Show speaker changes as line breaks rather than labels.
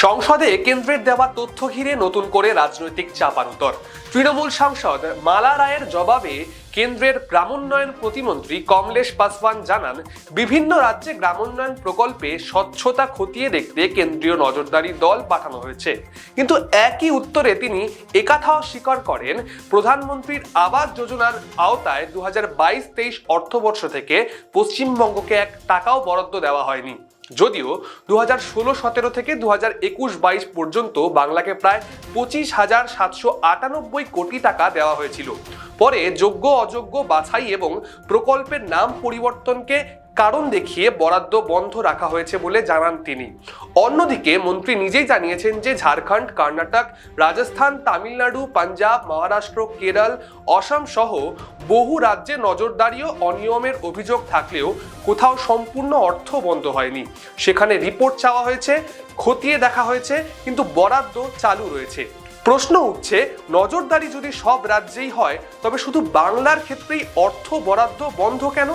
সংসদে কেন্দ্রের দেওয়া তথ্য ঘিরে নতুন করে রাজনৈতিক চাপানুতর। তৃণমূল সাংসদ মালা রায়ের জবাবে কেন্দ্রের গ্রামোন্নয়ন প্রতিমন্ত্রী কমলেশ পাসওয়ান জানান, বিভিন্ন রাজ্যে গ্রামোন্নয়ন প্রকল্পে স্বচ্ছতা খতিয়ে দেখতে কেন্দ্রীয় নজরদারি দল পাঠানো হয়েছে। কিন্তু একই উত্তরে তিনি একথাও স্বীকার করেন, প্রধানমন্ত্রীর আবাস যোজনার আওতায় 2022-23 অর্থবর্ষ থেকে পশ্চিমবঙ্গকে এক টাকাও বরাদ্দ দেওয়া হয়নি। যদিও 2016-17 থেকে 2021-22 পর্যন্ত বাংলাকে প্রায় 25,798 কোটি টাকা দেওয়া হয়েছিল। পরে যোগ্য অযোগ্য বাছাই এবং প্রকল্পের নাম পরিবর্তনকে কারণ দেখিয়ে বরাদ্দ বন্ধ রাখা হয়েছে বলে জানান তিনি। অন্যদিকে মন্ত্রী নিজেই জানিয়েছেন যে ঝাড়খণ্ড, কর্ণাটক, রাজস্থান, তামিলনাড়ু, পাঞ্জাব, মহারাষ্ট্র, কেরল, অসম সহ বহু রাজ্যে নজরদারি ও অনিয়মের অভিযোগ থাকলেও কোথাও সম্পূর্ণ অর্থ বন্ধ হয়নি। সেখানে রিপোর্ট চাওয়া হয়েছে, খতিয়ে দেখা হয়েছে, কিন্তু বরাদ্দ চালু রয়েছে। প্রশ্ন উঠছে, নজরদারি যদি সব রাজ্যেই হয় তবে শুধু বাংলার ক্ষেত্রেই অর্থ বরাদ্দ বন্ধ কেন?